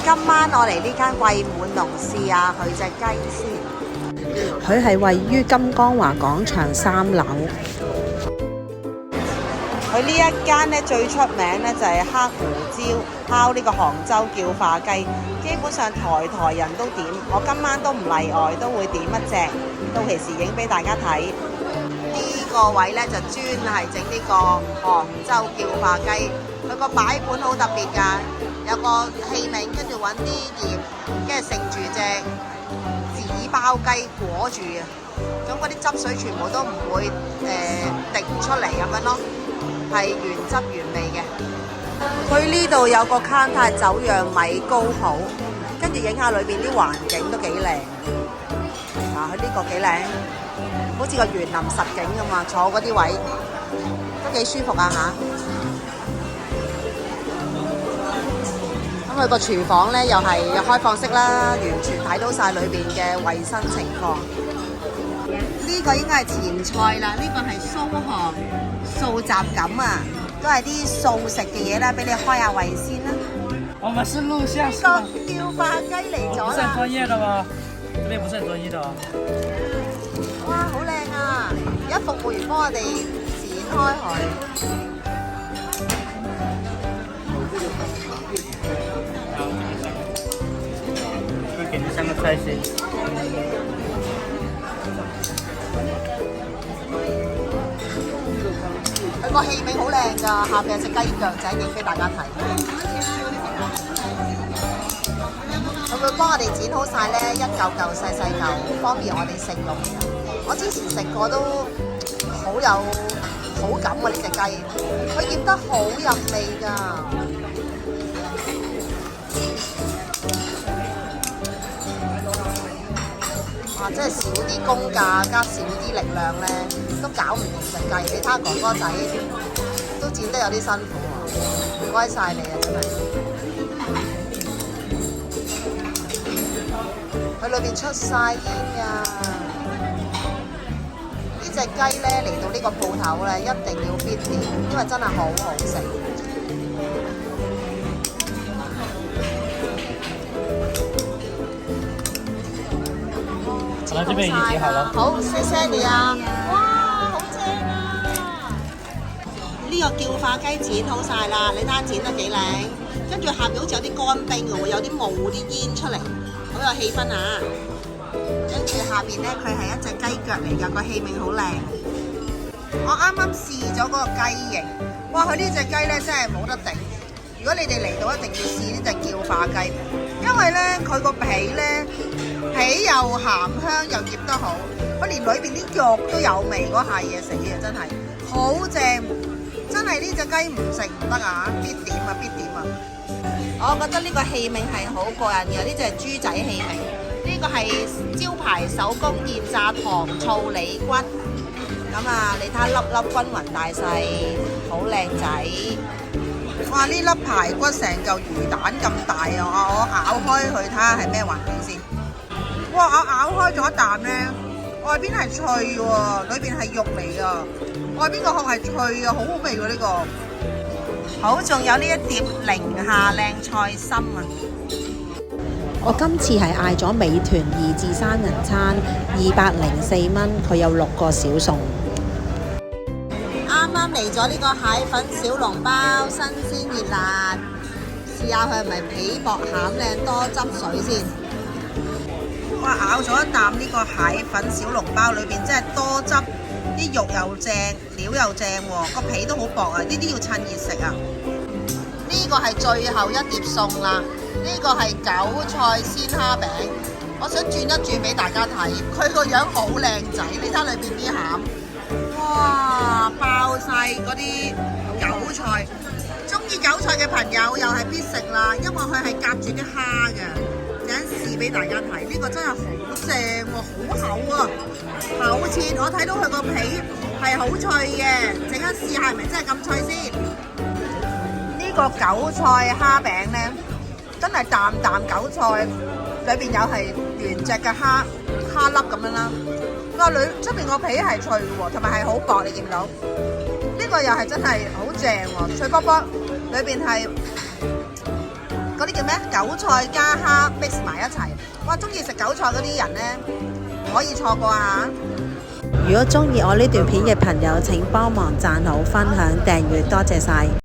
今晚我嚟呢間惠滿龍試下佢隻雞先。佢係位於金光華廣場3樓。佢呢一間咧最出名咧就係黑胡椒烤呢個杭州叫化雞，基本上台人都點，我今晚都唔例外，都會點一隻，到期時影俾大家睇。呢個位咧就專係整呢個杭州叫化雞，佢個擺盤好特別㗎，有個器皿，跟住揾啲鹽，跟住盛住隻紙包雞裹住啊，咁嗰啲汁水全部都唔會滴出嚟咁樣咯。係原汁原味嘅。佢呢度有個 counter 酒釀米糕鋪，跟住影下裏邊啲環境都幾靚。佢呢個幾靚，好似個園林實景咁啊！坐嗰啲位都幾舒服啊嚇。咁佢個廚房咧又係開放式啦，完全睇到晒裏邊嘅衞生情況。呢個應該係前菜啦，呢個係蘇杭素雜錦啊，都係啲素食嘅嘢啦，俾你開下胃先啦。我們是錄像。呢個叫化雞嚟咗啦。不是很專業的嗎？這邊不是很專業的。哇，好靚啊！而家服務員幫我哋剪開佢。會給你3個菜先。佢個器皿好靚㗎，下邊有隻雞腳仔，影俾大家睇。佢會幫我哋剪好晒咧，一嚿嚿細細嚿，方便我哋食用。我之前食過都好有好感喎，呢隻雞，佢醃得好入味㗎。哇！真係少啲工價加少啲力量咧，都搞唔掂隻雞。你睇下哥哥仔都剪得有啲辛苦喎，唔該晒你啊！真係。佢裏邊出晒煙㗎。呢隻雞咧嚟到呢個鋪頭咧，一定要必點，因為真係好好食。好，這邊已經剪好了。好，謝謝你啊！哇，好正啊！呢個叫化雞剪好晒啦，你睇下剪得幾靚。跟住下面好似有啲乾冰嘅喎，有啲霧啲煙出嚟，好有氣氛啊！跟住下邊咧，佢係一隻雞腳嚟㗎，個器皿好靚。我啱啱試咗嗰個雞翼，哇！佢呢隻雞咧真係冇得頂。如果你哋嚟到一定要試呢隻叫化雞，因為咧佢個皮咧皮又鹹香又醃得好，佢連裏邊啲肉都有味，嗰下嘢死啊！真係好正，真係呢隻雞唔食唔得啊！必點啊必點啊！我覺得呢個器皿係好過癮嘅，呢隻係豬仔器皿，呢個係招牌手工現炸糖醋里骨。咁啊，你睇下粒粒均勻大細，好靚仔。哇！呢粒排骨成嚿魚蛋咁大啊！我咬開佢睇下係咩環境先。哇！我咬開咗一啖咧，外邊係脆喎，裏邊係肉嚟㗎。外邊個殼係脆啊，好好味喎呢個。好，仲有呢一碟寧夏靚菜心啊！我今次係嗌咗美團2至3人餐，204蚊，佢有6個小餸。啱啱嚟咗呢個蟹粉小籠包，新鮮熱辣，試下佢係咪皮薄餡靚多汁水先。哇！咬咗一啖呢個蟹粉小籠包，裏邊真係多汁，啲肉又正，料又正喎，個皮都好薄啊！呢啲要趁熱食啊！呢個係最後一碟餸啦，呢個係韭菜鮮蝦餅，我想轉一轉俾大家睇，佢個樣好靚仔，你睇裏邊啲餡。哇！爆晒嗰啲韭菜，中意韭菜嘅朋友又係必食啦，因為佢係夾住啲蝦嘅。陣試俾大家睇，呢個真係好正喎，好厚啊，厚切。我睇到佢個皮係好脆嘅，陣間試下係咪真係咁脆先。呢個韭菜蝦餅呢，真係啖啖韭菜，裏邊有係原隻嘅蝦粒咁樣啦。出邊個皮係脆喎，同埋係好薄，你見唔到？呢個又係真係好正喎，脆卜卜，裏邊係個嗰啲叫咩？韭菜加蝦 mix 埋一齊。哇！中意食韭菜嗰啲人呢，唔可以錯過啊！如果中意我呢段片嘅朋友，請幫忙讚好、分享、訂閱，多謝晒。